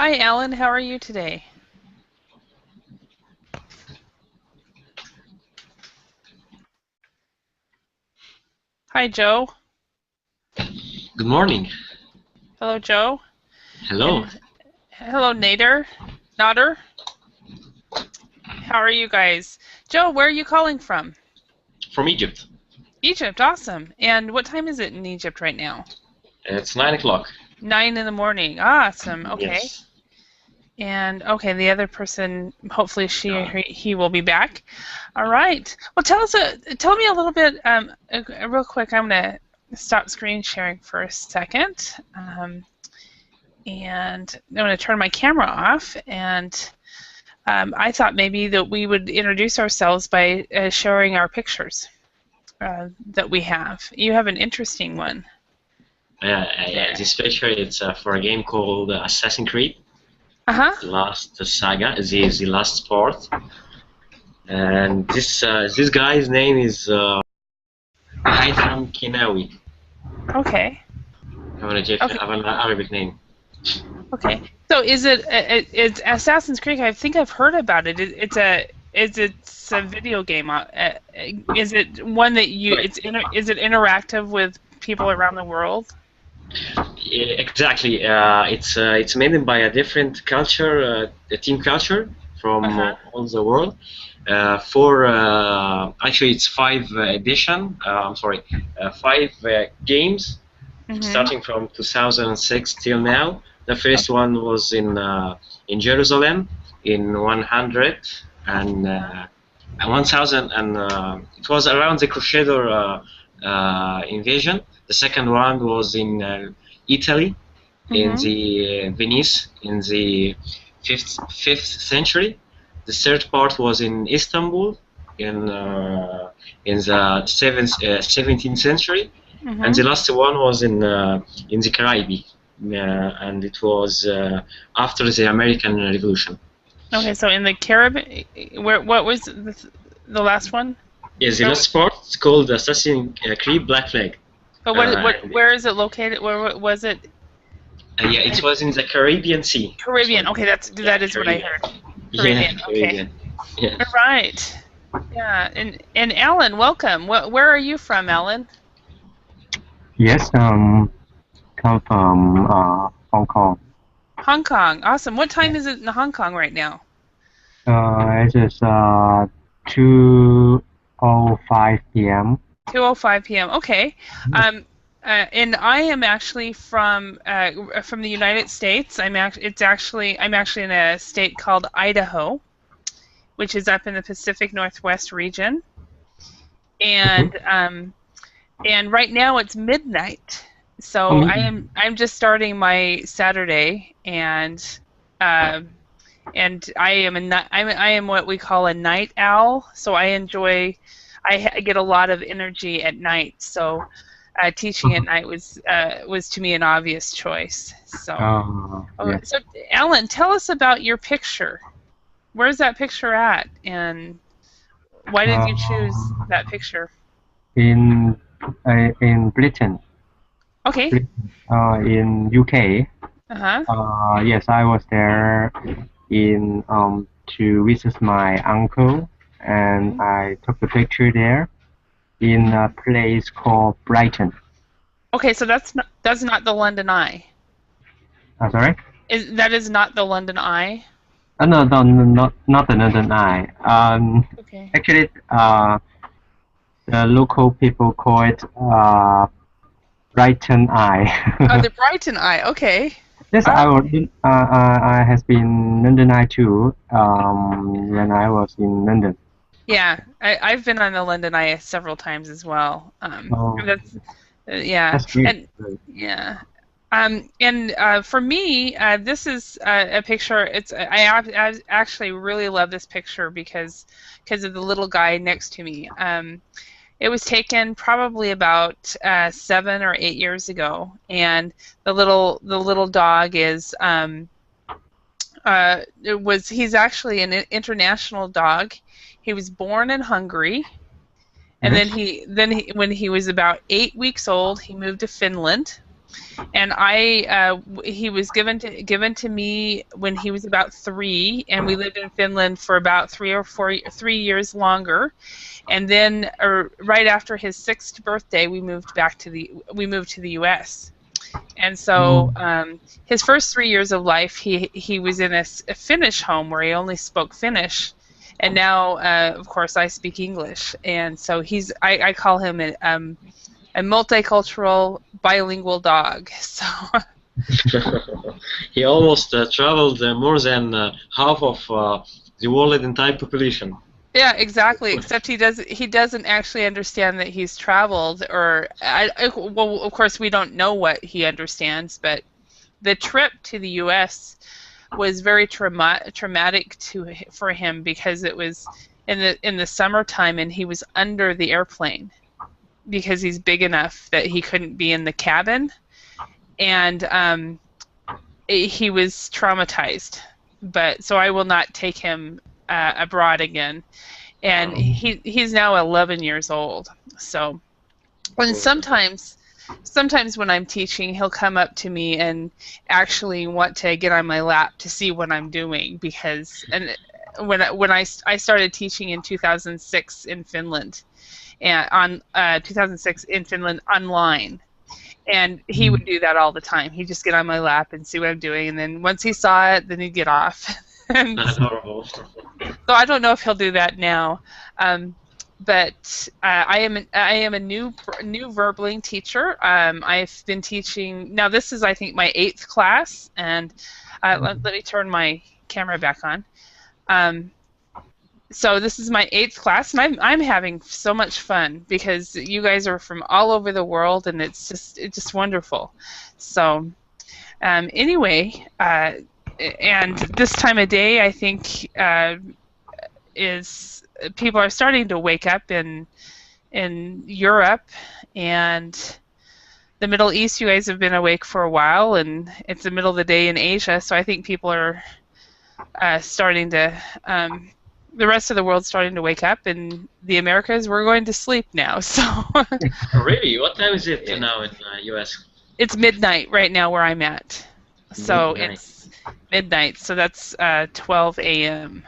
Hi, Alan. How are you today? Hi, Joe. Good morning. Hello, Joe. Hello. And hello, Nader. Nader. How are you guys? Joe, where are you calling from? From Egypt. Egypt. Awesome. And what time is it in Egypt right now? It's 9 o'clock. 9 in the morning. Awesome. Okay. Yes. And okay, the other person, hopefully she or he will be back. All right. Well, tell me a little bit, real quick. I'm gonna stop screen sharing for a second, and I'm gonna turn my camera off. And I thought maybe that we would introduce ourselves by showing our pictures that we have. You have an interesting one. Yeah, this picture it's for a game called Assassin's Creed. Uh-huh. The last saga, the last part. And this guy's name is Haitham Kinawi. Okay. I have an Arabic name. Okay. So is it's Assassin's Creed? I think I've heard about it. It's a video game. Is it one that you? Right. Is it interactive with people around the world? Yeah, exactly. It's made by a different culture, a team culture from Uh-huh. all the world. For actually, it's five edition. I'm sorry, five games Mhm. starting from 2006 till now. The first one was in Jerusalem in 100 and 1000, and it was around the Crusader invasion. The second one was in Italy, in Mhm. the Venice, in the fifth century. The third part was in Istanbul, in the 17th century, and the Mhm. last one was in the Caribbean, and it was after the American Revolution. Okay. So in the Caribbean, what was the last one? Yes, the Or, last part is called Assassin's Creed Black Flag. but And, where is it located? Where was it? yeah, it was in the Caribbean Sea. I'm Caribbean. sorry. Okay, Yeah, that is what I Caribbean. heard. Yeah, Caribbean. Okay. Caribbean. Yeah. All right. Yeah. And Alan, welcome. Where are you from, Alan? Yes, come from Hong Kong. Hong Kong. Awesome. What time is it in Hong Kong right now? It is 2:05 p.m. 2:05 p.m. Okay. And I am actually from the United States. I'm actually in a state called Idaho, which is up in the Pacific Northwest region. And right now it's midnight. So I'm just starting my Saturday, and I am what we call a night owl. So I get a lot of energy at night. So teaching at night was to me an obvious choice. So Yes. so Alan, tell us about your picture. Where's that picture at, and why did you choose that picture? In Britain, Okay. in UK. Uh-huh. Yes, I was there in to visit my uncle, and I took the picture there in a place called Brighton. Okay, so that's not the London Eye. Sorry? That is not the London Eye? No, not the London Eye. Okay. Actually, the local people call it Brighton Eye. Oh, the Brighton Eye. Okay. Yes, I has been London Eye too. When I was in London. Yeah, I've been on the London Eye several times as well. That's yeah, That's great. and yeah. For me, this is a picture. I actually really love this picture because of the little guy next to me. It was taken probably about 7 or 8 years ago, and the little dog is he's actually an international dog. He was born in Hungary, and then when he was about 8 weeks old, he moved to Finland. and he was given to me when he was about 3, and we lived in Finland for about 3 years longer, and then right after his 6th birthday, we moved to the U.S. And so his first 3 years of life, he was in a Finnish home where he only spoke Finnish, and now of course I speak English, and so I call him a multicultural bilingual dog. So He almost traveled more than half of the world entire population. yeah, exactly. Except he doesn't actually understand that he's traveled, or well, of course we don't know what he understands, but the trip to the U.S. was very traumatic for him, because it was in the summertime, and he was under the airplane because he's big enough that he couldn't be in the cabin, and he was traumatized. But so I will not take him abroad again, and he's now 11 years old. So, and sometimes when I'm teaching, he'll come up to me and actually want to get on my lap to see what I'm doing, because when I started teaching in 2006 in Finland, and 2006 in Finland online, and he would do that all the time. He'd just get on my lap and see what I'm doing, and then once he saw it, then he'd get off. And Adorable. so I don't know if he'll do that now. But I am a new verbling teacher. I've been teaching now. This is, I think, my 8th class, and let me turn my camera back on. So this is my 8th class, and I'm having so much fun because you guys are from all over the world, and it's just wonderful. So anyway, and this time of day, I think is people are starting to wake up in Europe and the Middle East. You guys have been awake for a while, and it's the middle of the day in Asia, so I think people are starting to the rest of the world's starting to wake up, and the Americas, we're going to sleep now. So Really? What time is it now in US? it's midnight right now where I'm at. So Midnight. it's midnight, so that's 12 a.m.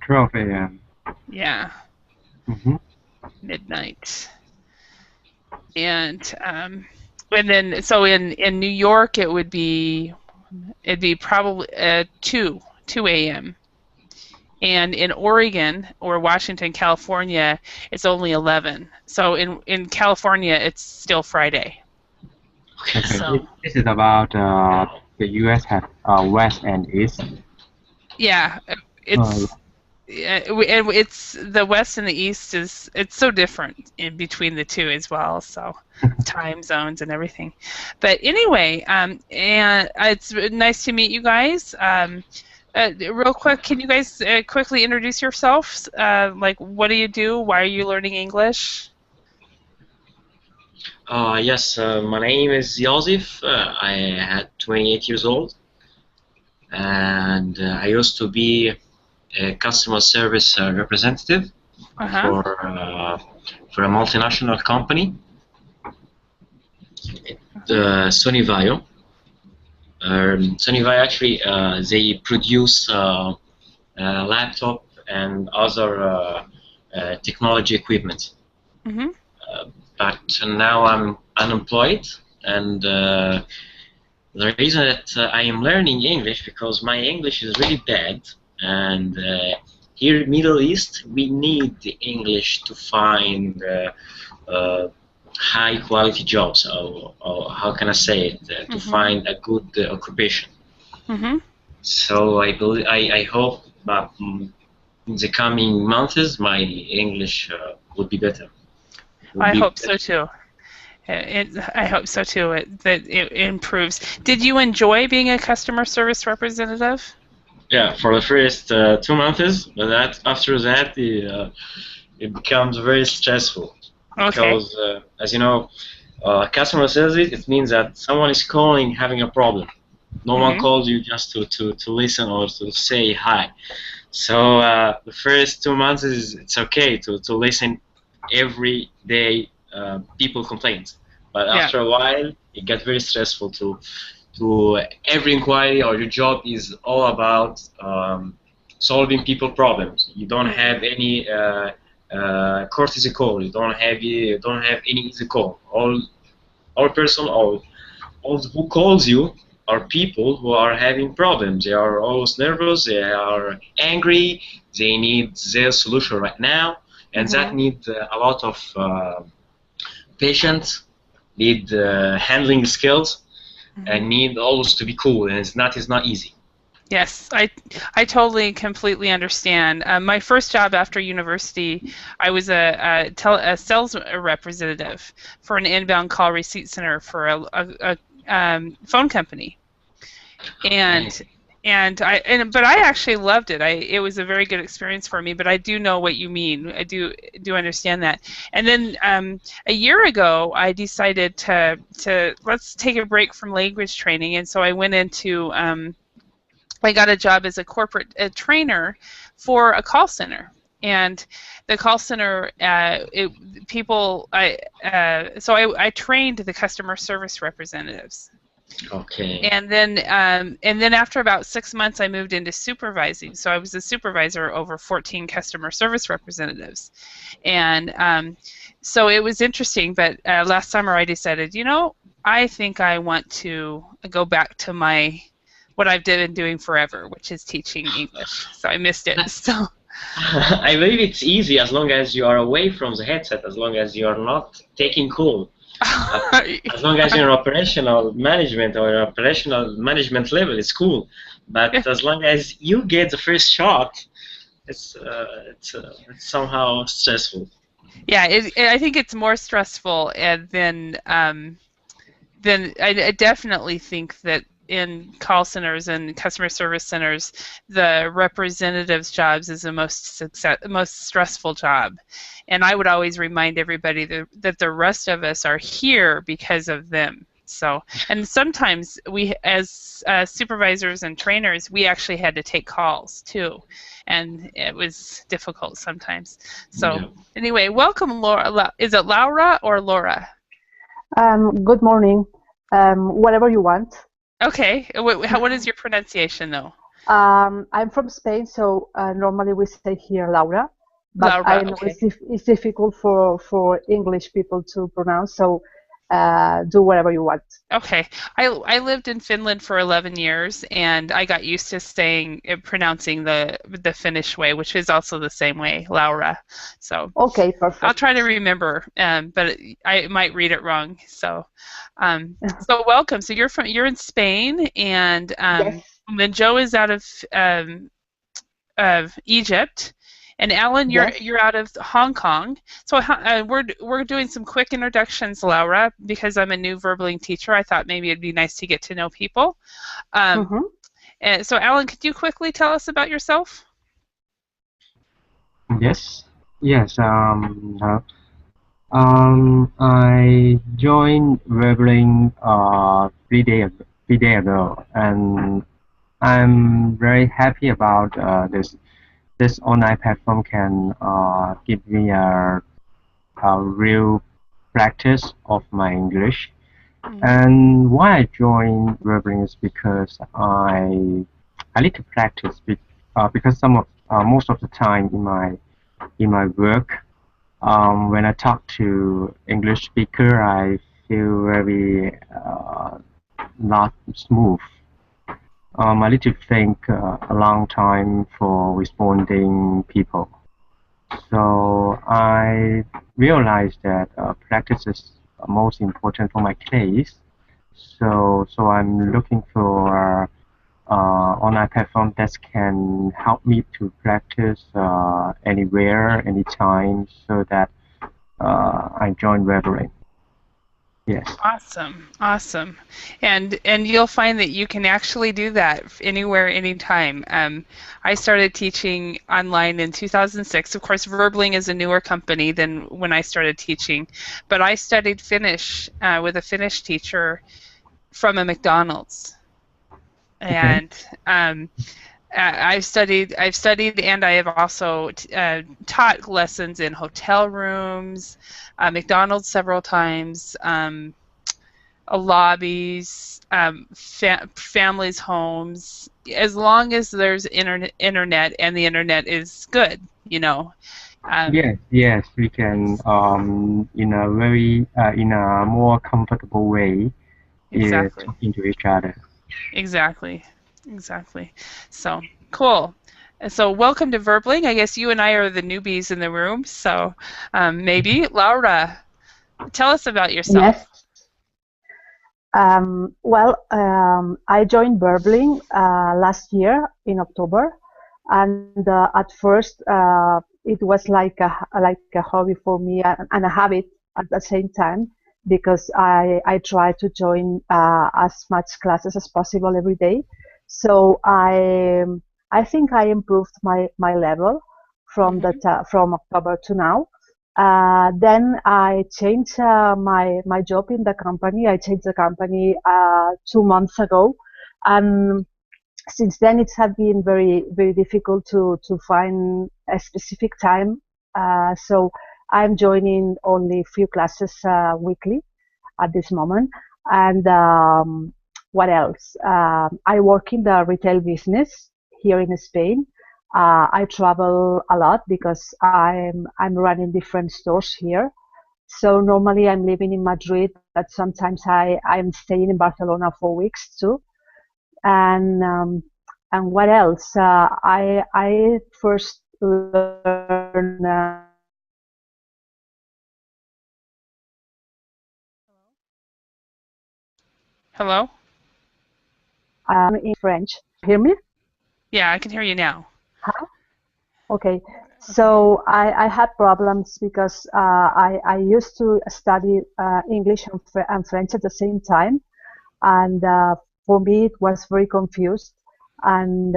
12 a.m. Yeah. Mm-hmm. Midnight. And then so in New York it'd be probably 2 a.m. And in Oregon or Washington, California, it's only 11. So in California, it's still Friday. Okay. So This is about the U.S. have west and east. yeah, it's the west and the east it's so different in between the two as well. So time zones and everything. But anyway, and it's nice to meet you guys. Real quick, can you guys quickly introduce yourselves? Like, what do you do? Why are you learning English? Yes, my name is Yosif. I had 28 years old, and I used to be a customer service representative for a multinational company, Sony Vaio. Sony Vaio actually they produce laptop and other technology equipment. Mm-hmm. But now I'm unemployed, and the reason that I am learning English because my English is really bad, and here in Middle East we need the English to find high quality jobs, or how can I say it, to find a good occupation. Mm-hmm. So I hope that in the coming months my English would be better. I hope so too. I hope so too. That it improves. Did you enjoy being a customer service representative? Yeah, for the first 2 months, but after that it becomes very stressful. Okay. Because as you know, customer service, it means that someone is calling having a problem. No one calls you just to listen or to say hi. So the first 2 months it's okay to listen every day people complain. But Yeah. after a while, it gets very stressful to every inquiry, or your job is all about solving people problems. You don't have any courtesy call. You don't have any easy call. All who calls you are people who are having problems. They are always nervous. They are angry. They need their solution right now, and that need a lot of patience, need handling skills, and need always to be cool. And it's not easy. Yes, I totally, completely understand. My first job after university, I was a sales representative for an inbound call receipt center for a phone company, and but I actually loved it. It was a very good experience for me. But I do know what you mean. I do understand that. And then a year ago, I decided to let's take a break from language training, and so I went into I got a job as a corporate trainer for a call center, and the call center I trained the customer service representatives. Okay. And then after about 6 months, I moved into supervising. So I was a supervisor over 14 customer service representatives, and so it was interesting. But last summer, I decided, I think I want to go back to what I've been doing forever, which is teaching English. So I missed it. So I believe it's easy as long as you are away from the headset, as long as you are not taking call. As long as you're in operational management or operational management level, it's cool. But as long as you get the first shot, it's somehow stressful. Yeah, I think it's more stressful than I definitely think that in call centers and customer service centers, the representatives' jobs is the most stressful job. And I would always remind everybody that the rest of us are here because of them. So, and sometimes we, as supervisors and trainers, we actually had to take calls too, and it was difficult sometimes. So, anyway, welcome, Laura. Is it Laura or Laura? Good morning. Whatever you want. Okay. What is your pronunciation, though? I'm from Spain, so normally we say here Laura. But Laura, I know it's difficult for English people to pronounce, so do whatever you want. Okay. I lived in Finland for 11 years, and I got used to pronouncing the Finnish way, which is also the same way, Laura. So okay, perfect. I'll try to remember, but I might read it wrong. So, so welcome. So you're in Spain, and yes. then Joe is out of Egypt. And Alan, you're out of Hong Kong. So we're doing some quick introductions, Laura, because I'm a new verbaling teacher. I thought maybe it'd be nice to get to know people. And so, Alan, could you quickly tell us about yourself? Yes. I joined verbaling 3 days ago, and I'm very happy about this. This online platform can give me a real practice of my English. And why I joined Verbaling is because I need to practice because most of the time in my work, when I talk to English speaker, I feel very not smooth. I need to think a long time for responding people. So I realized that practice is most important for my case. So I'm looking for online platform that can help me to practice anywhere, anytime, so that I join Reveling. Yes. Awesome. And you'll find that you can actually do that anywhere, anytime. I started teaching online in 2006. Of course, Verbaling is a newer company than when I started teaching, but I studied Finnish with a Finnish teacher from a McDonald's. And I've studied, and I have also taught lessons in hotel rooms, McDonald's several times, lobbies, families' homes, as long as there's internet and the internet is good, you know. Yes, yes, we can in a very in a more comfortable way Exactly. talking to each other. Exactly. Exactly. So cool. So welcome to Verbling. I guess you and I are the newbies in the room. So maybe Laura, tell us about yourself. Yes. I joined Burbling last year in October, and at first it was like a hobby for me and a habit at the same time because I try to join as much classes as possible every day. So I think I improved my level from October to now. Then I changed my job in the company. I changed the company 2 months ago, and since then it has been very difficult to find a specific time. So I'm joining only a few classes weekly at this moment. And what else? I work in the retail business here in Spain. I travel a lot because I'm running different stores here. So normally I'm living in Madrid, but sometimes I'm staying in Barcelona for weeks too. And what else? I first learned Hello? in French. Hear me? Yeah, I can hear you now. Huh? Okay. Okay. So I had problems because I used to study English and French at the same time, and for me it was very confused. And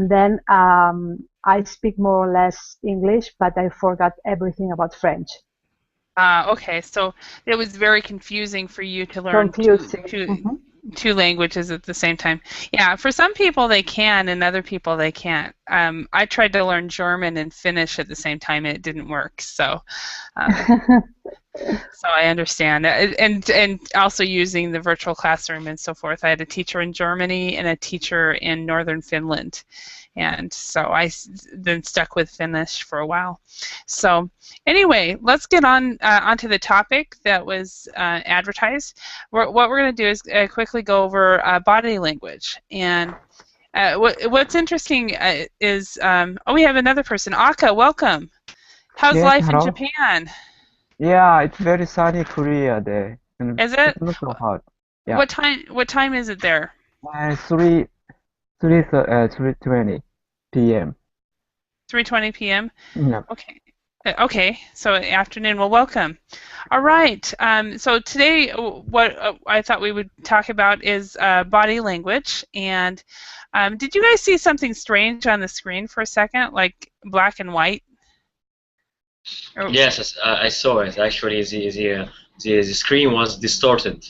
then I speak more or less English, but I forgot everything about French. Okay, so it was very confusing for you to learn Confusing. Hmm. two languages at the same time. Yeah, for some people they can, and other people they can't. I tried to learn German and Finnish at the same time, and it didn't work. Um, so I understand, and also using the virtual classroom and so forth. I had a teacher in Germany and a teacher in northern Finland, and so then stuck with Finnish for a while. So anyway, let's get onto the topic that was advertised. What we're going to do is quickly go over body language. And what's interesting is, oh, we have another person. Aka, welcome. How's Yes, life in hello. Japan? Yeah, it's very sunny Korea day, and Is it's it? not so hot. Yeah, What time is it there? 3:20 p.m. 3:20 p.m. Yeah. Okay. Okay, so afternoon. Well, welcome. All right. So today, what I thought we would talk about is body language. And did you guys see something strange on the screen for a second, like black and white? Or, Yes, I saw it. Actually, the screen was distorted.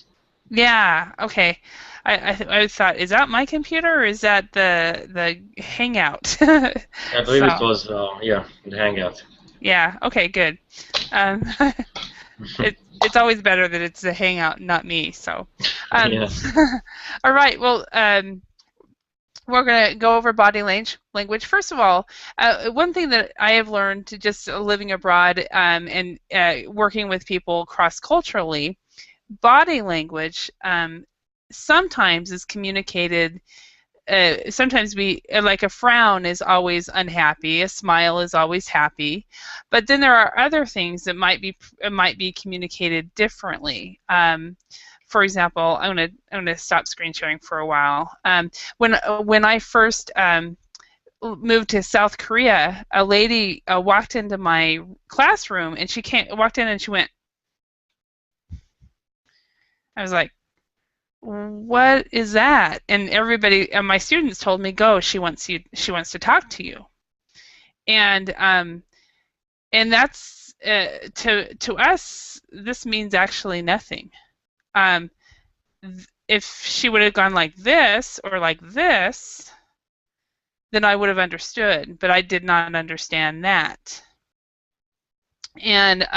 yeah. Okay. I thought, is that my computer or is that the Hangout? I believe it So was, yeah, the Hangout. yeah. Okay. Good. Um, it's always better that it's the Hangout, not me. So, um, Yeah. all right. Well, we're going to go over body language. First of all, one thing that I have learned to just living abroad and working with people cross-culturally, body language sometimes is communicated. Sometimes like a frown is always unhappy, a smile is always happy, but then there are other things that might be communicated differently. For example, I'm gonna stop screen sharing for a while. When I first moved to South Korea, a lady walked into my classroom and walked in and she went. I was like, what is that? And everybody and my students told me, go, she wants to talk to you. And that's to us this means actually nothing. If she would have gone like this or like this, then I would have understood, but I did not understand that. And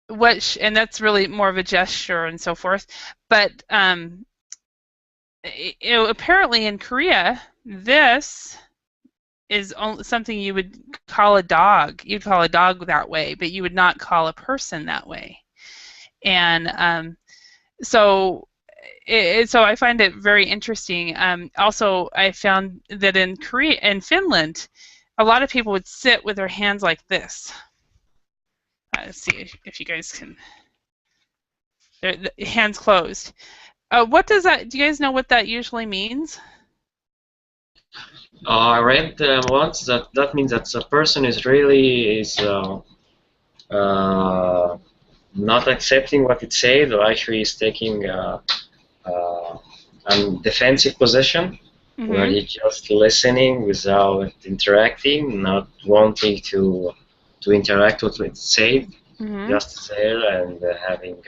and that's really more of a gesture and so forth. But apparently in Korea, this is something you would call a dog. You'd call a dog that way, but you would not call a person that way. And so I find it very interesting. Also, I found that in Finland, a lot of people would sit with their hands like this. Let's see if you guys can. The hands closed. What does that? Do you guys know what that usually means? I read once that means that the person is not accepting what it said, or actually is taking a defensive position, where he's just listening without interacting, not wanting to interact with what it said, just there and having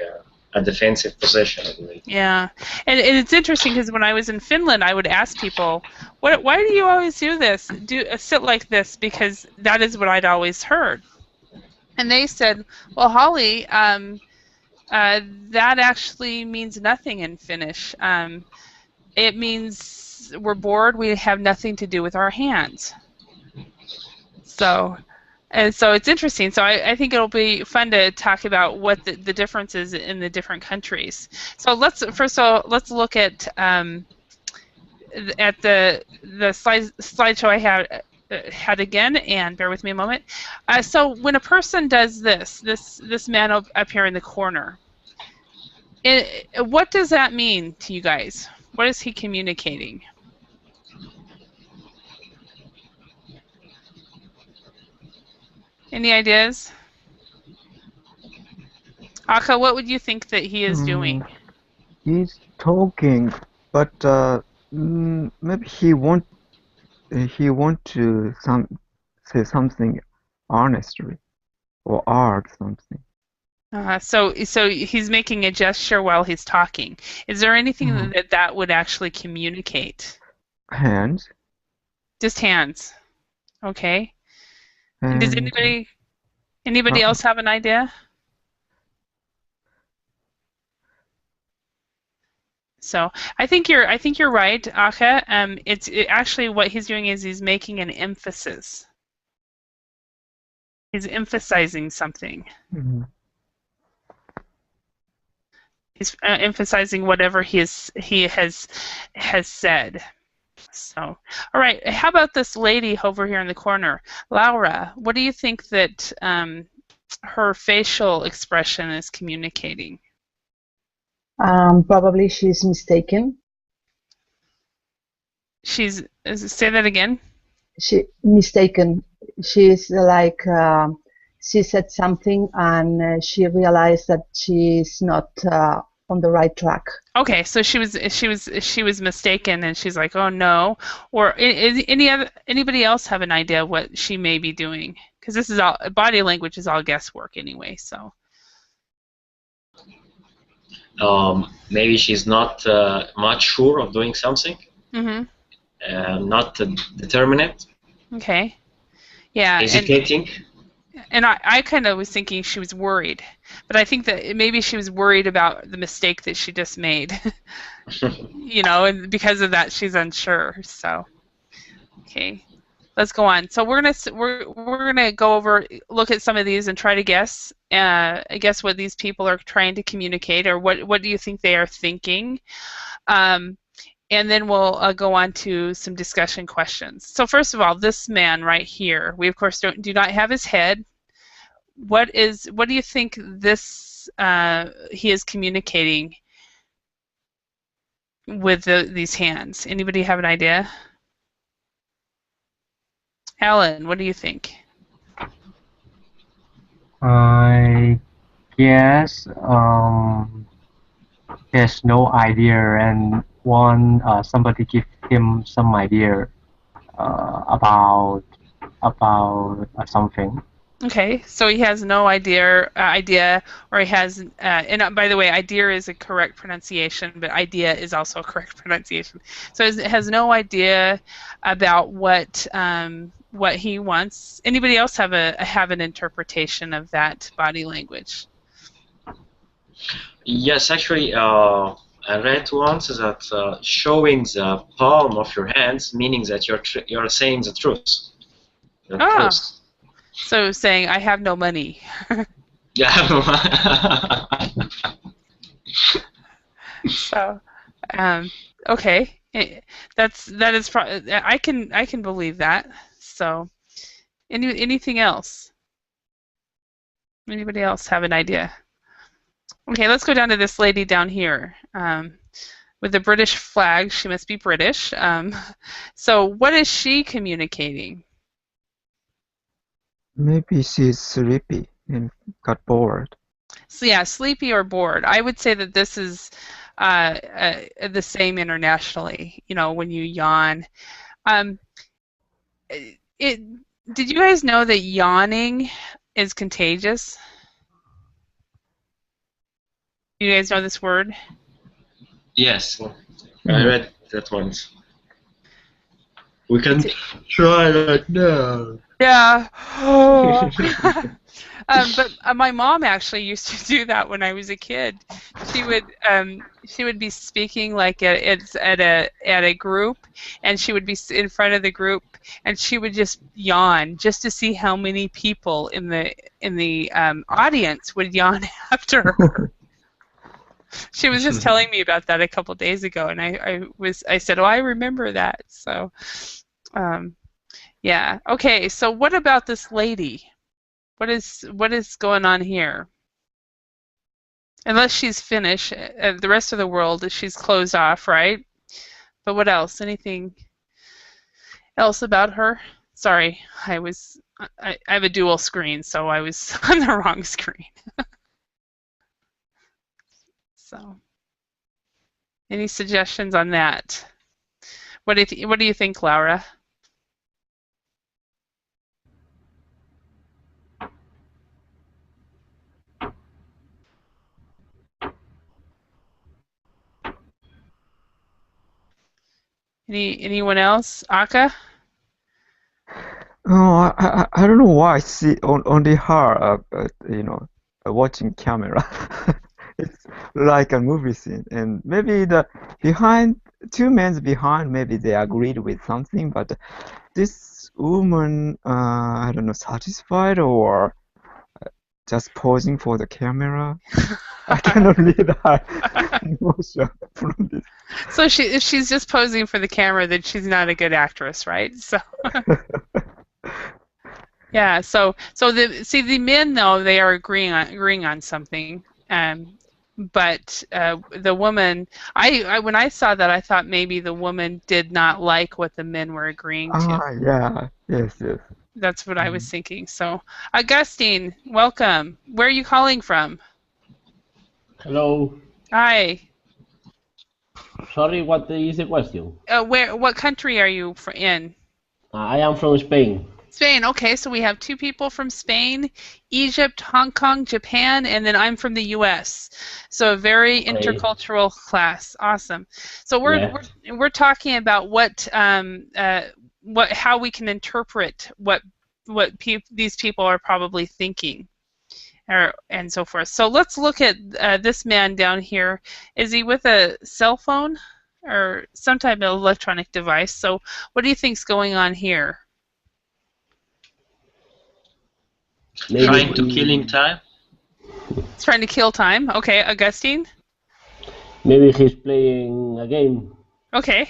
a defensive position, I believe. Yeah, and it's interesting because when I was in Finland, I would ask people, why do you always do this? Sit like this, because that is what I'd always heard. And they said, well, Holly, that actually means nothing in Finnish. It means we're bored, we have nothing to do with our hands. So it's interesting. So I think it'll be fun to talk about what the difference is in the different countries. So let's look at the slideshow I had again, and bear with me a moment. So when a person does this man up here in the corner, what does that mean to you guys? What is he communicating? Any ideas? Aka, what would you think that he is doing? He's talking, but maybe he want to say something honestly or art something. So he's making a gesture while he's talking. Is there anything that would actually communicate? Hands. Just hands. Okay. And does anybody else have an idea? So I think you're right, Aka. Actually what he's doing is he's making an emphasis. He's emphasizing something. He's emphasizing whatever he has said. So, all right. How about this lady over here in the corner, Laura? What do you think that her facial expression is communicating? Probably she's mistaken. Say that again. She mistaken. She's like she said something and she realized that she's not on the right track. Okay, so she was mistaken, and she's like, oh no. Or anybody else have an idea what she may be doing? Because this is all body language is all guesswork anyway. So maybe she's not much sure of doing something. Not determinate. Okay. Yeah. Hesitating. And I kind of was thinking she was worried, but I think that maybe she was worried about the mistake that she just made. And because of that, she's unsure. So, okay, let's go on. So we're gonna go over, look at some of these, and try to guess. I guess what these people are trying to communicate, or what do you think they are thinking? And then we'll go on to some discussion questions. So first of all, this man right here, we of course do not have his head. What do you think this he is communicating with these hands? Anybody have an idea? Alan, what do you think? I guess there's no idea, and somebody give him some idea about something. Okay, so he has no idea, or he has, and by the way, idea is a correct pronunciation, but idea is also a correct pronunciation. So he has no idea about what he wants. Anybody else have an interpretation of that body language? Yes, actually, I read once that showing the palm of your hands, meaning that you're saying the truth. The Ah, truth. so saying I have no money. Yeah. So, okay, that is I can believe that. So, anything else? Anybody else have an idea? Okay, let's go down to this lady down here with the British flag. She must be British. So, what is she communicating? Maybe she's sleepy and got bored. So, yeah, sleepy or bored. I would say that this is the same internationally. You know, when you yawn. Um, it. Did you guys know that yawning is contagious? You guys know this word? Yes, I Yeah. read that once. We can try that now. Yeah. But my mom actually used to do that when I was a kid. She would be speaking like at a group, and she would be in front of the group, and she would just yawn just to see how many people in the audience would yawn after her. She was just telling me about that a couple days ago, and I said, "Oh, I remember that." So, um, yeah. Okay. So, what about this lady? What is going on here? Unless she's Finnish, the rest of the world she's closed off, right? But what else? Anything else about her? Sorry, I have a dual screen, so I was on the wrong screen. So, any suggestions on that? What do you think, Laura? Anyone else? Aka? Oh, I don't know why I see only her, watching camera. It's like a movie scene, and maybe the behind two men behind, maybe they agreed with something, but this woman, I don't know, satisfied or just posing for the camera. I cannot read her emotion from this. So if she's just posing for the camera, then she's not a good actress, right? So yeah. So the men though they are agreeing on something, but the woman, when I saw that, I thought maybe the woman did not like what the men were agreeing to. Ah, yeah, yes, yes. That's what I was thinking. So, Augustine, welcome. Where are you calling from? Hello. Hi. Sorry, what is the question? What country are you in? I am from Spain. Spain. Okay, so we have two people from Spain, Egypt, Hong Kong, Japan, and then I'm from the U.S. So a very Okay. intercultural class. Awesome. So Yeah. we're talking about how we can interpret what these people are probably thinking, and so forth. So let's look at this man down here. Is he with a cell phone or some type of electronic device? So what do you think's going on here? Maybe Trying to killing time. He's trying to kill time. Okay, Augustine. maybe he's playing a game. Okay.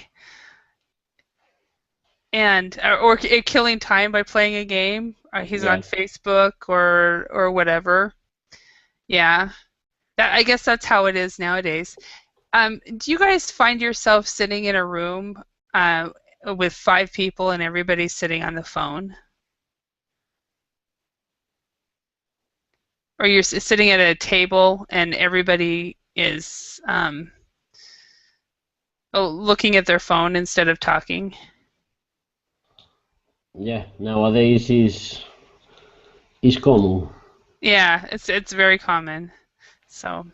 And or killing time by playing a game. He's on Yeah. Facebook or whatever. Yeah. I guess that's how it is nowadays. Do you guys find yourself sitting in a room with 5 people and everybody's sitting on the phone? Or you're sitting at a table and everybody is looking at their phone instead of talking? Yeah. Nowadays is common. Yeah, it's very common. So,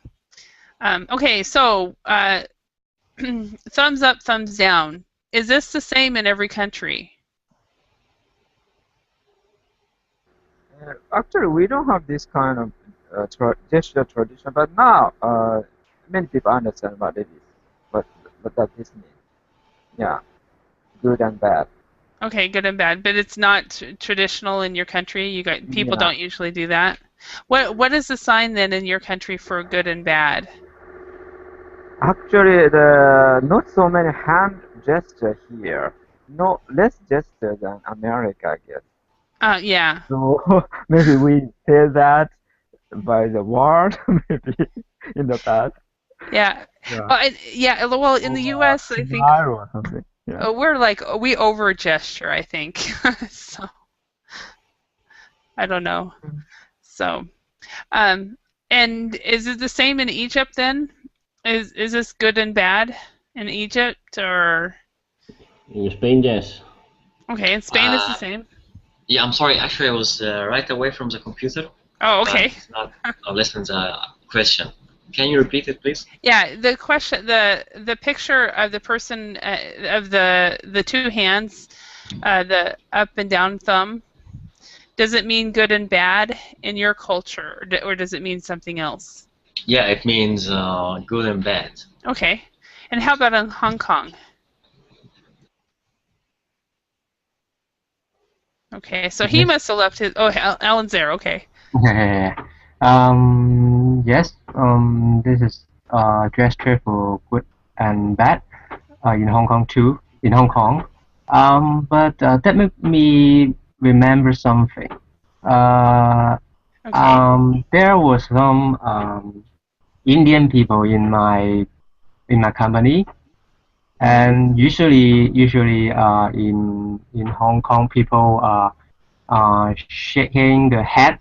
okay, so thumbs up, thumbs down. Is this the same in every country? Actually, we don't have this kind of gesture tradition, but now many people understand what it is, what does this mean? Yeah, good and bad. Okay, good and bad, but it's not traditional in your country. You got people Yeah, don't usually do that. What is the sign then in your country for good and bad? actually, the not so many hand gesture here. No, less gesture than America, I guess. Yeah. So maybe we say that by the word, maybe in the past. Yeah. Yeah. Yeah, well, in the Or US, I think smile or something. Yeah. we over gesture, I think. So, I don't know. So, um and is it the same in Egypt then? Is this good and bad in Egypt or In Spain, yes. okay, in Spain it's the Uh, same. yeah, I'm sorry. Actually, I was right away from the computer, Oh, but okay. it's not listening to the question. Can you repeat it, please? Yeah, the question, the picture of the person of the two hands, the up and down thumb, does it mean good and bad in your culture, or does it mean something else? Yeah, it means good and bad. Okay. And how about in Hong Kong? Okay, so he Yes. must have left his. Oh, Alan's there. Okay. Yeah. Yes. This is gesture for good and bad. In Hong Kong too. In Hong Kong. But that made me remember something. Uh, Okay. there was some Indian people in my company, and usually in Hong Kong people shaking the head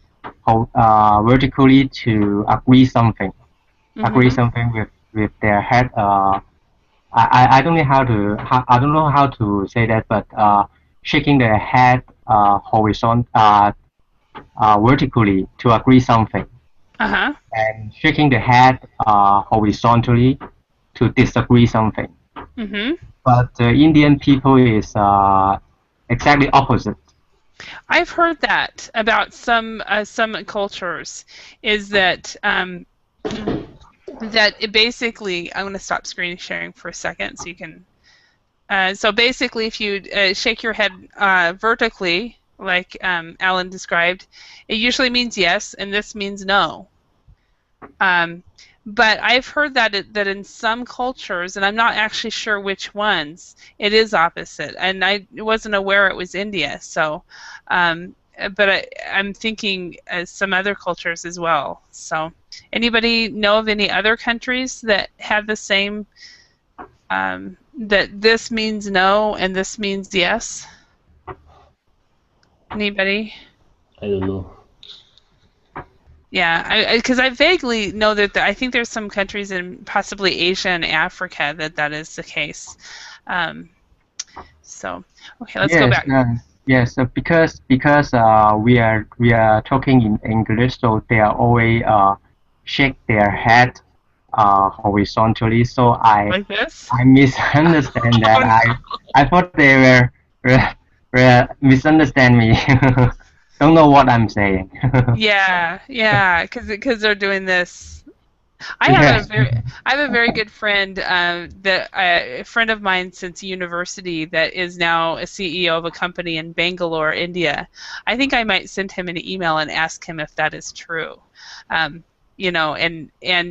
vertically to agree Mhm. something with their head. I don't know I don't know how to say that, but shaking the head vertically to agree something, Uh-huh. and shaking the head horizontally to disagree something. Mhm. But the Indian people is exactly opposite. I've heard that about some cultures, is that that it basically. I'm going to stop screen sharing for a second so you can. So basically, if you shake your head vertically, like Alan described, it usually means yes, and this means no. Um, but I've heard that in some cultures, and I'm not actually sure which ones, it is opposite. And I wasn't aware it was India. So, but I'm thinking some other cultures as well. So, anybody know of any other countries that have the same, that this means no and this means yes? Anybody? I don't know. Yeah, because I vaguely know that I think there's some countries in possibly Asia and Africa that is the case. Um, so, okay, let's go Yes, back. yes. Because we are talking in English, so they are always shake their head horizontally. So Like this? I misunderstand Oh, that. no. I thought they were misunderstand me. Don't know what I'm saying. Yeah, because they're doing this. Yes. I have a very good friend that a friend of mine since university that is now a CEO of a company in Bangalore, India. I think I might send him an email and ask him if that is true. And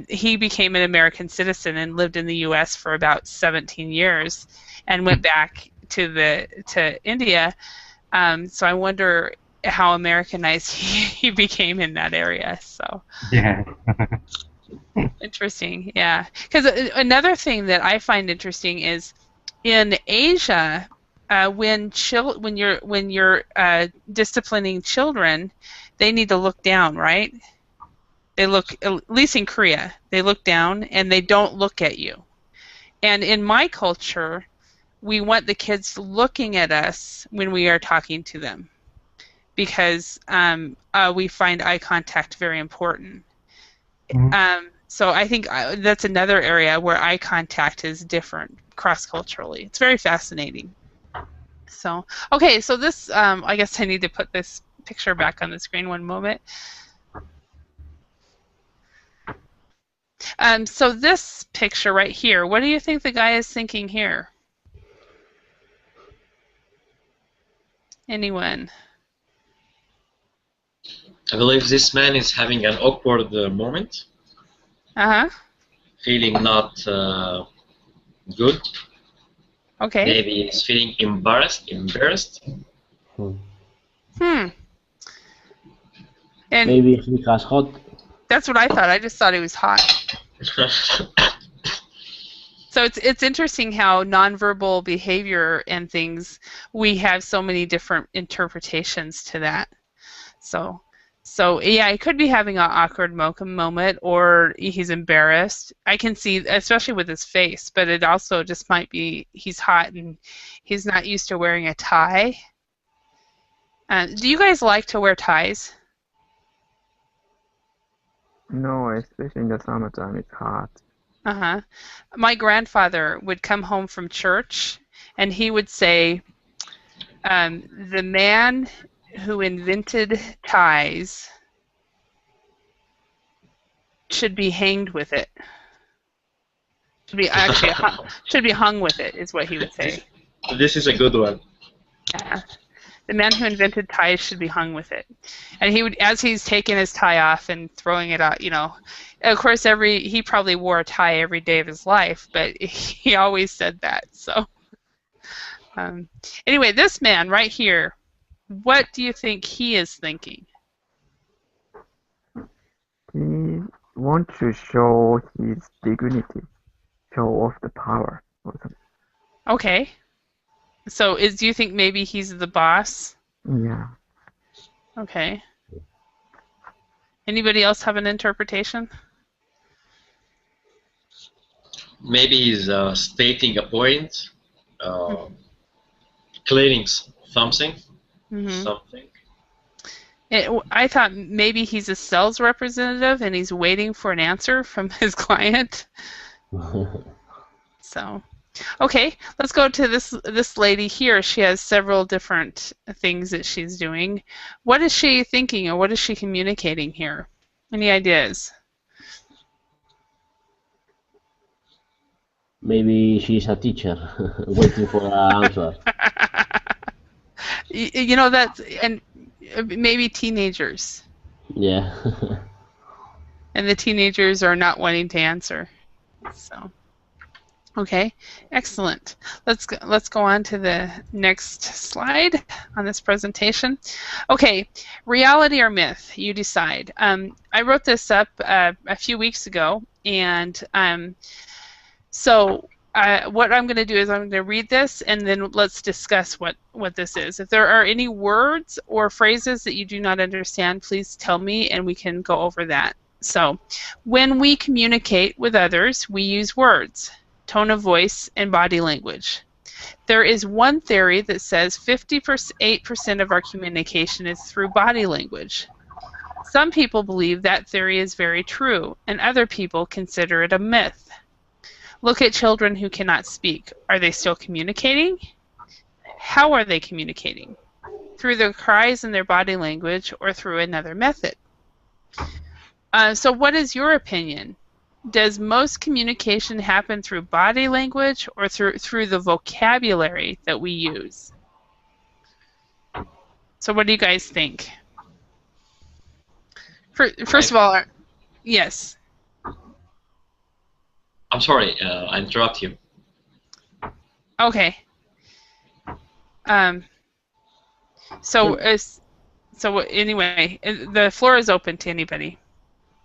he became an American citizen and lived in the U.S. for about 17 years, and went back to India. So I wonder how Americanized he became in that area. So. Yeah. Interesting, yeah. Because another thing that I find interesting is in Asia, when you're disciplining children, they need to look down, right? They look, at least in Korea, they look down and they don't look at you. And in my culture, we want the kids looking at us when we are talking to them because we find eye contact very important. Mhm. So I think that's another area where eye contact is different cross-culturally. It's very fascinating. So, okay, so this, I guess I need to put this picture back on the screen one moment. So this picture right here, what do you think the guy is thinking here? Anyone? I believe this man is having an awkward moment, Uh-huh. feeling not good. Okay. Maybe he's feeling embarrassed. Hmm. And Maybe he has hot. that's what I thought. I just thought he was hot. So it's interesting how nonverbal behavior and things, we have so many different interpretations to that. So yeah, he could be having an awkward moment, or he's embarrassed. I can see, especially with his face, but it also just might be he's hot and he's not used to wearing a tie. Do you guys like to wear ties? No, especially in the summertime, it's hot. Uh-huh. My grandfather would come home from church and he would say, the man who invented ties should be hanged with it. Should be actually should be hung with it, is what he would say. This is a good one. Yeah. The man who invented ties should be hung with it. And he would, as he's taking his tie off and throwing it out, of course, he probably wore a tie every day of his life, but he always said that. So, anyway, this man right here, what do you think he is thinking? He wants to show his dignity, show off the power or something. Okay. So do you think maybe he's the boss? Yeah. Okay. Anybody else have an interpretation? Maybe he's stating a point, clearing something. Something. I thought maybe he's a sales representative and he's waiting for an answer from his client. So, okay, let's go to this lady here. She has several different things that she's doing. What is she thinking, or what is she communicating here? Any ideas? Maybe she's a teacher waiting for an answer. That's, and maybe teenagers. Yeah. And the teenagers are not wanting to answer. So, okay, excellent. Let's go on to the next slide on this presentation. Okay, reality or myth, you decide. I wrote this up a few weeks ago, and so what I'm going to do is I'm going to read this, and then let's discuss what this is. If there are any words or phrases that you do not understand, please tell me, and we can go over that. So, when we communicate with others, we use words, tone of voice, and body language. There is one theory that says 58% of our communication is through body language. Some people believe that theory is very true, and other people consider it a myth. Look at children who cannot speak. Are they still communicating? How are they communicating? Through their cries and their body language, or through another method? So what is your opinion? Does most communication happen through body language or through the vocabulary that we use? So what do you guys think? First of all, yes. I'm sorry, I interrupt you. Okay. So anyway, the floor is open to anybody.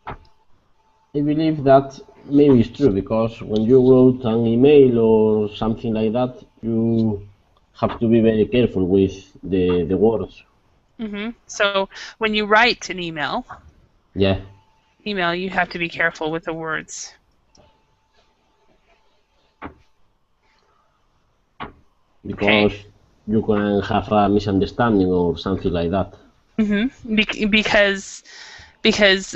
I believe that maybe it's true, because when you wrote an email or something like that, you have to be very careful with the words. So when you write an email, Yeah. you have to be careful with the words. Because you can have a misunderstanding or something like that. Because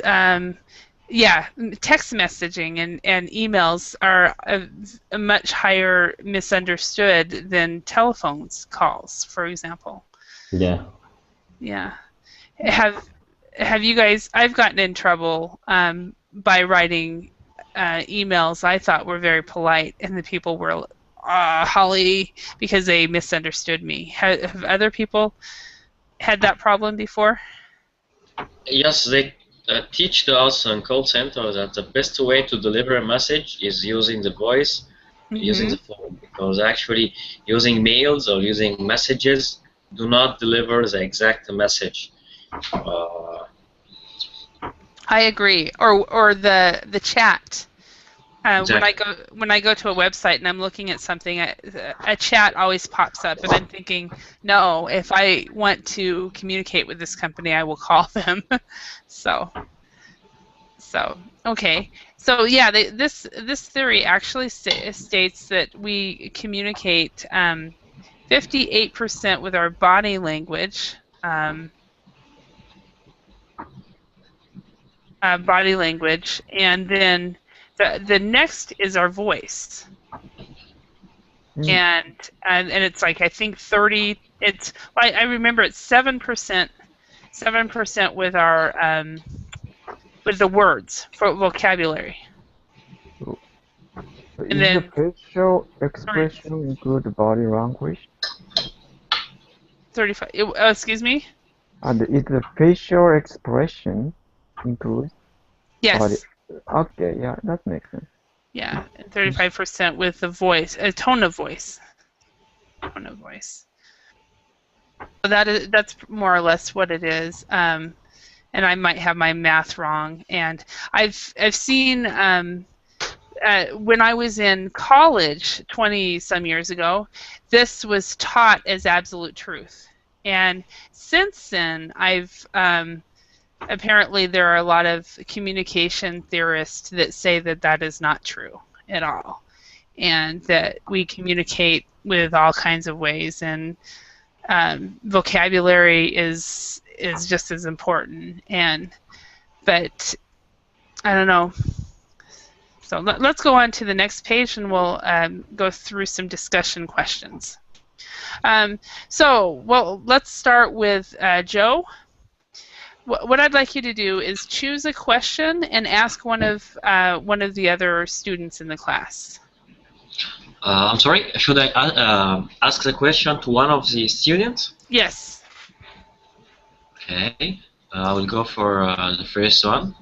yeah, text messaging and emails are a much higher misunderstood than telephones calls, for example. Yeah. Yeah. Have you guys? I've gotten in trouble by writing emails I thought were very polite, and the people were Holly, because they misunderstood me. Have other people had that problem before? Yes, they teach to us on call center that the best way to deliver a message is using the voice, using the phone, because actually using mails or using messages do not deliver the exact message. I agree. Or the chat. Exactly. When I go to a website and I'm looking at something, a chat always pops up, and I'm thinking, no, if I want to communicate with this company, I will call them. so okay. So yeah, this theory actually states that we communicate 58% with our body language. Body language, and then the next is our voice, and it's like, I think 30. It's I remember it's 7% with our with the words for vocabulary. And And is the then facial expression include body language? 35. Excuse me? And is the facial expression include Yes. body? Okay, yeah, that makes sense. Yeah, 35% with the voice, a tone of voice. Tone of voice. So that's more or less what it is. And I might have my math wrong. And I've seen when I was in college 20-some years ago, this was taught as absolute truth. And since then, I've apparently there are a lot of communication theorists that say that that is not true at all, and that we communicate with all kinds of ways, and vocabulary is just as important. But I don't know. So let's go on to the next page, and we'll go through some discussion questions. Well, let's start with Joe. What I'd like you to do is choose a question and ask one of the other students in the class. I'm sorry, should I ask the question to one of the students? Yes. Okay, I will go for the first one.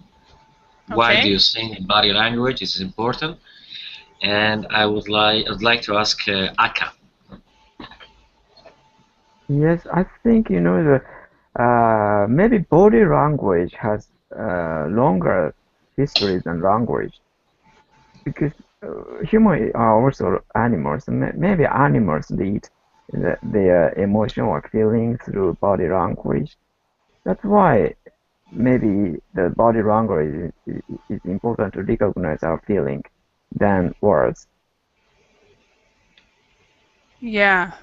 Okay. Why do you think body language is important? And I'd like to ask Aka. Yes, I think maybe body language has longer history than language, because humans are also animals. Maybe animals lead their emotional feelings through body language. That's why maybe the body language is important to recognize our feeling than words. Yeah,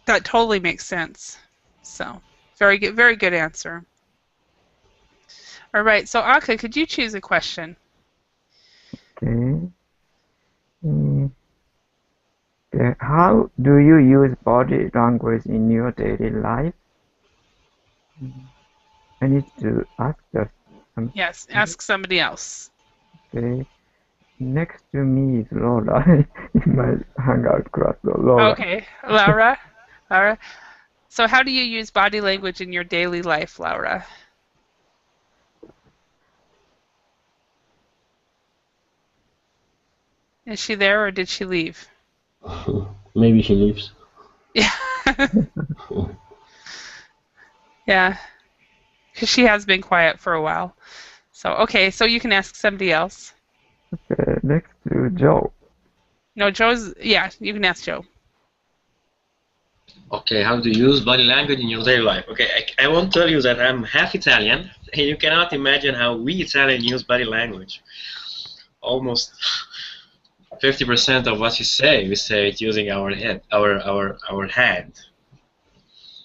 that totally makes sense. So very good answer. All right, so Aka, could you choose a question? Okay. Okay. How do you use body language in your daily life? I need to ask just Yes, ask somebody else. Okay. Next to me is Laura in my Hangout class. So Laura. Okay, Laura. Laura. So how do you use body language in your daily life, Laura? Is she there, or did she leave? Maybe she leaves. Yeah. Yeah. Because she has been quiet for a while. So, okay, so you can ask somebody else. Okay, next to Joe. No, yeah, you can ask Joe. Okay, how to use body language in your daily life? Okay, I won't tell you that I'm half Italian, and you cannot imagine how we Italian use body language. Almost 50% of what we say it using our head, our hand.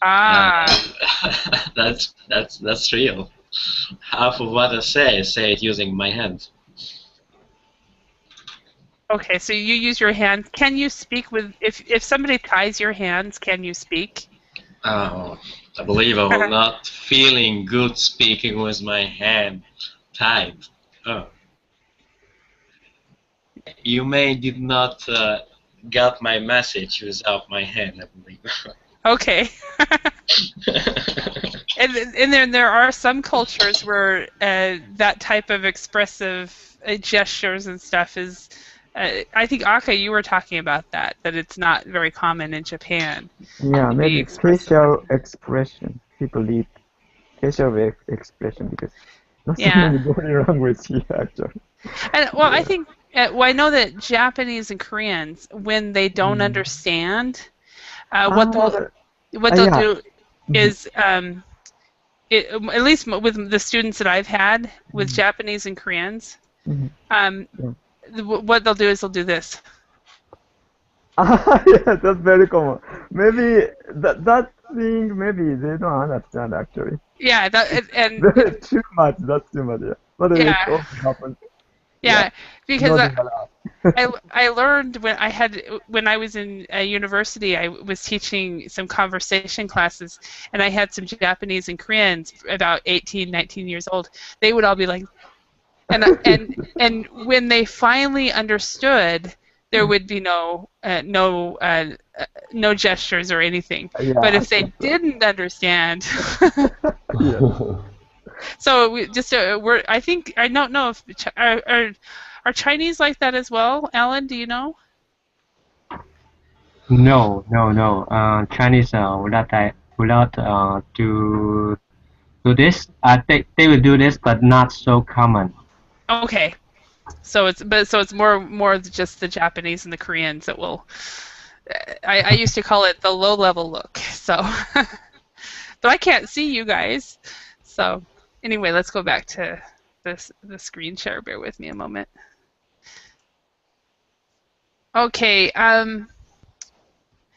Ah. That's real. Half of what I say it using my hand. Okay, so you use your hand. Can you speak with, if somebody ties your hands, can you speak? Oh, I believe I will not feeling good speaking with my hand tied. Oh. You may did not got my message without my hand, I believe. Okay. And then there are some cultures where that type of expressive gestures and stuff is. I think Aka, you were talking about that it's not very common in Japan Yeah, to be maybe expressive. facial expression. People need facial expression because not so Yeah. many body language here actually. And well, I think well, I know that Japanese and Koreans, when they don't understand, what they'll Yeah. do is at least with the students that I've had with Japanese and Koreans, Yeah. what they'll do is they'll do this. Yeah, that's very common. Maybe that thing, maybe they don't understand actually. Yeah, and Too much, that's too much, yeah. But it yeah, often happens. yeah, because Nodding aloud. I learned when I was in university, I was teaching some conversation classes, and I had some Japanese and Koreans about 18, 19 years old. They would all be like, and when they finally understood, there would be no gestures or anything. Yeah, But if they didn't understand, yeah. so I think I don't know if are Chinese like that as well. Alan, do you know? No. Chinese will not do this. They will do this, but not so common. Okay, so it's more just the Japanese and the Koreans that will. I used to call it the low level look. So, but I can't see you guys. So anyway, let's go back to the screen share. Bear with me a moment. Okay.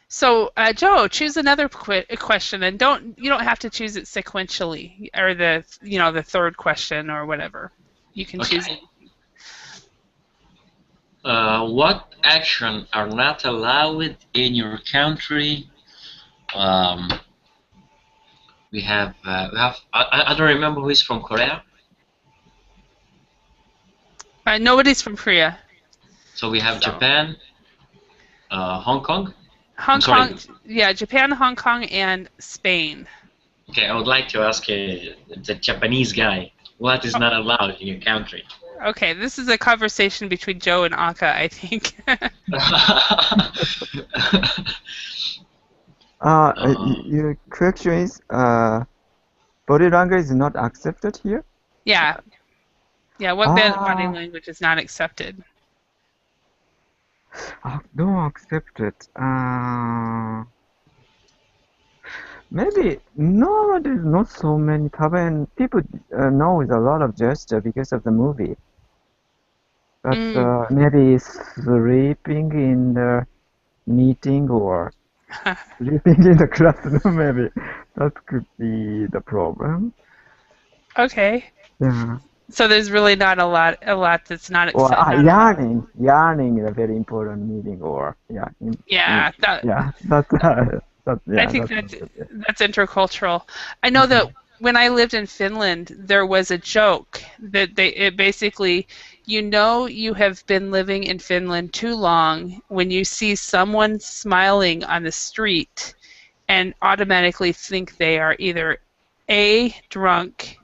So Joe, choose another question, and you don't have to choose it sequentially, or the third question or whatever. You can choose it. What action are not allowed in your country? We have I don't remember who is from Korea. Nobody's from Korea. So we have Japan, Hong Kong. Hong Kong, yeah, Japan, Hong Kong, and Spain. Okay, I would like to ask the Japanese guy, what is not allowed in your country? Okay, this is a conversation between Joe and Aka, I think. Your question is, body language is not accepted here? Yeah. Yeah, what body language is not accepted? Don't accept it. Maybe nowadays not so many Taiwan people know a lot of gesture because of the movie. But maybe sleeping in the meeting or sleeping in the classroom, maybe that could be the problem. Okay. Yeah. So there's really not a lot that's not Or accepted. yarning is a very important meeting. Or Yeah, I think that's intercultural. I know that when I lived in Finland, there was a joke that it basically, you have been living in Finland too long when you see someone smiling on the street and automatically think they are either A, drunk,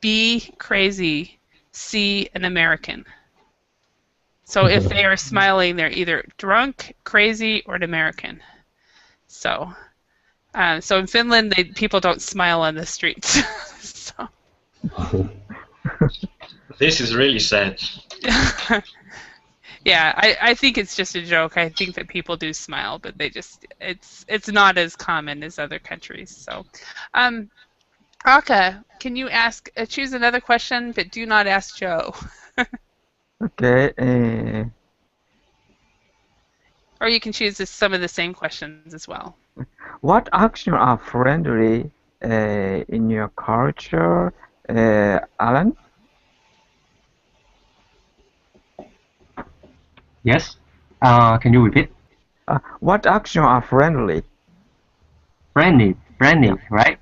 B, crazy, C, an American. So if they are smiling, they're either drunk, crazy, or an American. So in Finland, people don't smile on the streets. So. This is really sad. Yeah, I think it's just a joke. I think that people do smile, but it's not as common as other countries. So, Aka, can you choose another question, but do not ask Joe. Okay. Or you can choose some of the same questions as well. What actions are friendly in your culture, Alan? Yes. Can you repeat? What actions are friendly? Friendly, right?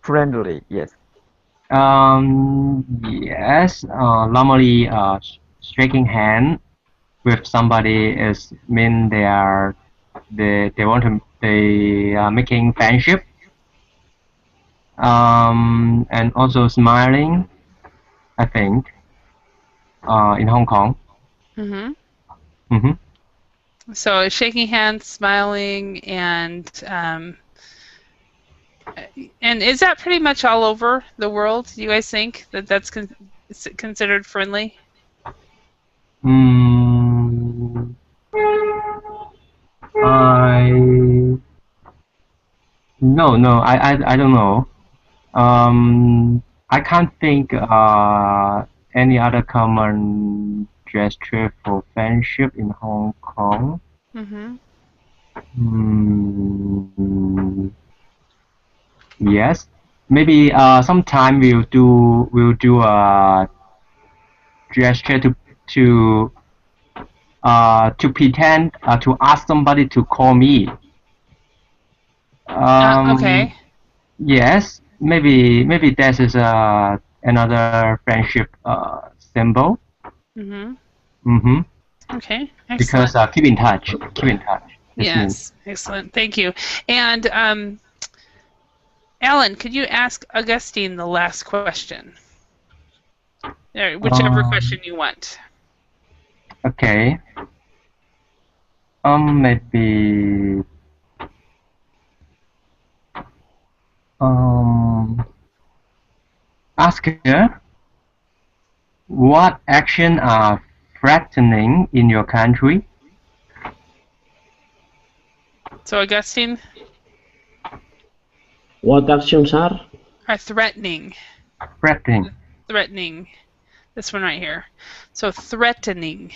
Friendly, yes. Yes. Normally, shaking hand with somebody is mean they are making friendship, and also smiling, I think, in Hong Kong. Mm-hmm. Mm-hmm. So shaking hands, smiling, and is that pretty much all over the world? Do you guys think that that's considered friendly? Mm, I I don't know. I can't think any other common gesture for friendship in Hong Kong. Mm-hmm. Mm, yes, maybe sometime we'll do a gesture to pretend to ask somebody to call me. Okay. Yes, maybe this is another friendship symbol. Mm-hmm. Mm-hmm. Okay. Because Excellent. keep in touch. Keep in touch. This means. Yes. Excellent. Thank you. And Alan, could you ask Augustine the last question? Whichever question you want. Okay. Maybe. Ask her what action are threatening in your country. So Augustine, What actions are? are threatening. Threatening. Threatening. This one right here. So threatening.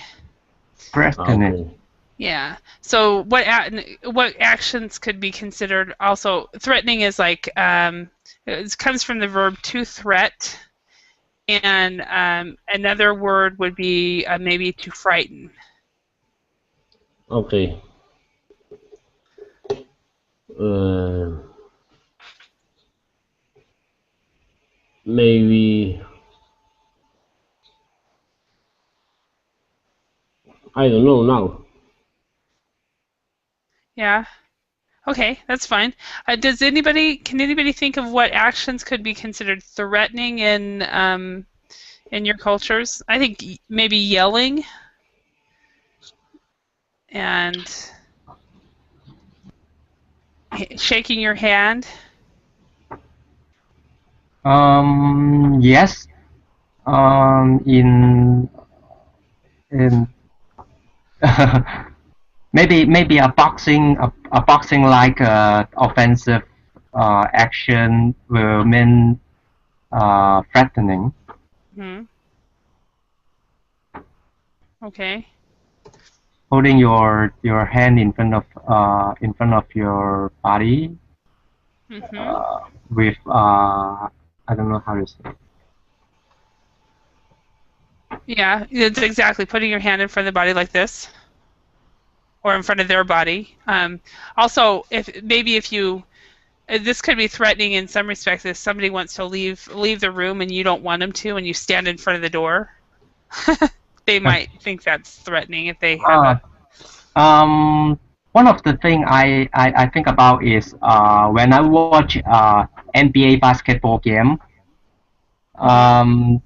Threatening. Okay. Yeah. So what actions could be considered also threatening is like it comes from the verb to threat, and another word would be maybe to frighten. Okay. Maybe I don't know now. Yeah. Okay, that's fine. Can anybody think of what actions could be considered threatening in your cultures? I think maybe yelling and shaking your hand. Yes. In maybe a boxing like offensive action will mean threatening. Hmm. Okay. Holding your hand in front of your body Hmm. with I don't know how to say. Yeah, it's exactly putting your hand in front of the body like this, or in front of their body. Also, if you this could be threatening in some respects. If somebody wants to leave the room and you don't want them to, and you stand in front of the door, they might think that's threatening if they have a. One of the thing I think about is when I watch NBA basketball game, um,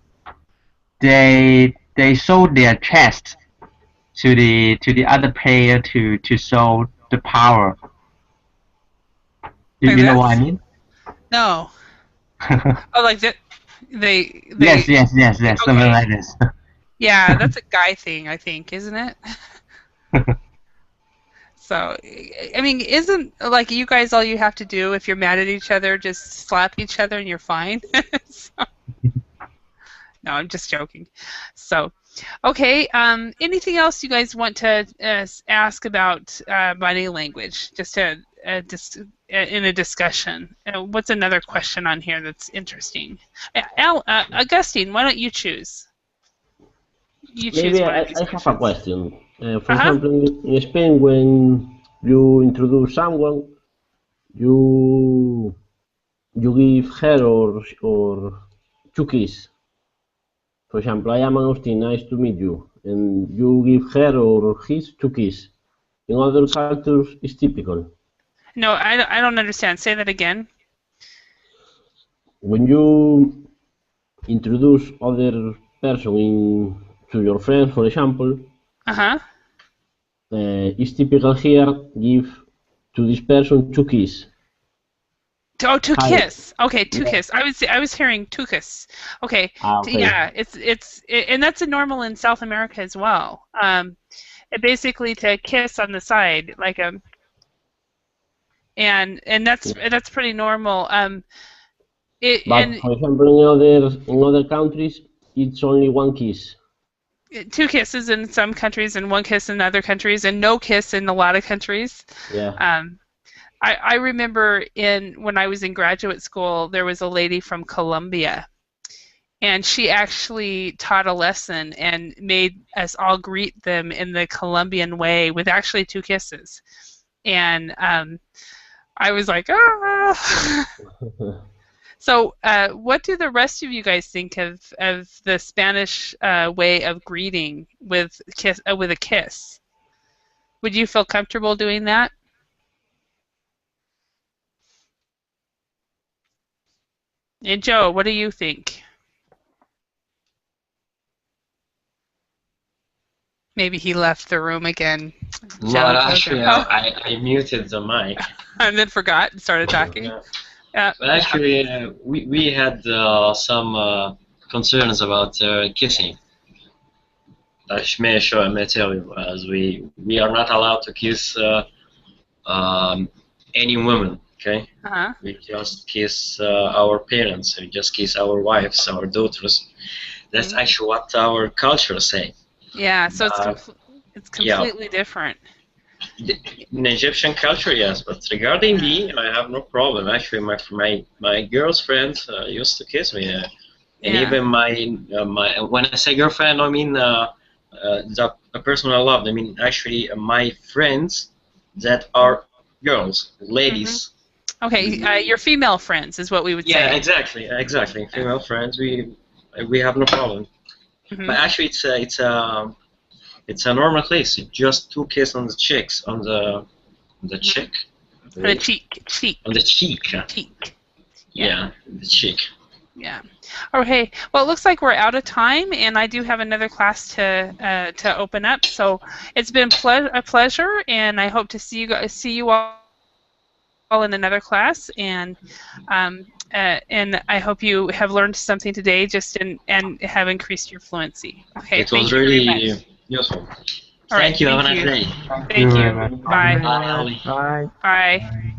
they show their chest to the other player to show the power. Like You know what I this? mean? No. Oh, like that. They. Yes, something Okay. like this. Yeah, that's a guy thing, I think, isn't it? So, I mean, isn't like you guys all you have to do if you're mad at each other, just slap each other and you're fine? So, no, I'm just joking. So, okay. Anything else you guys want to ask about body language? Just to in a discussion. What's another question on here that's interesting? Augustine, why don't you choose? You choose Maybe one of I, these I have a questions. question. For Uh-huh. example, in Spain, when you introduce someone, you you give her or two kiss. For example, I am Agustin. Nice to meet you. and you give her or his to kiss. In other cultures, it's typical. No, I don't understand. Say that again. When you introduce other person to your friend, for example, Uh-huh. it's typical here give to this person to kiss. Oh, to Hi. kiss. Okay, to Yeah. kiss. I was hearing to kiss. Okay. Okay. Yeah, and that's a normal in South America as well. Basically to kiss on the side, like and that's pretty normal. But for example, in other countries, it's only one kiss. Two kisses in some countries and one kiss in other countries and no kiss in a lot of countries. Yeah. I remember when I was in graduate school, there was a lady from Colombia, and she actually taught a lesson and made us all greet them in the Colombian way with actually two kisses. And I was like, ah. So, what do the rest of you guys think of the Spanish way of greeting with a kiss? Would you feel comfortable doing that? And Joe, what do you think? Maybe he left the room again. No, Joe, actually, I muted the mic. and then forgot and started talking. Yeah. But actually, we had some concerns about kissing. I may tell you, as we are not allowed to kiss any woman. Okay. Uh-huh. We just kiss our parents. We just kiss our wives, our daughters. That's actually what our culture say. Yeah. So it's completely different. In Egyptian culture, yes, but regarding me, I have no problem. Actually, my girl's friends used to kiss me, and even my when I say girlfriend, I mean the person I loved. I mean actually my friends that are girls, ladies. Okay, your female friends is what we would say. Yeah, exactly. Female friends, we have no problem. But actually, it's a normal case. Just two kisses on the cheeks, on the cheek. On the cheek. On the cheek. Cheek. Yeah, the cheek. Yeah. Okay. Well, it looks like we're out of time, and I do have another class to open up. So it's been a pleasure, and I hope to see you all in another class, and I hope you have learned something today, and have increased your fluency. Okay. It was really useful. Thank you. Have a nice day. Thank you. Bye. Bye. Bye. Bye.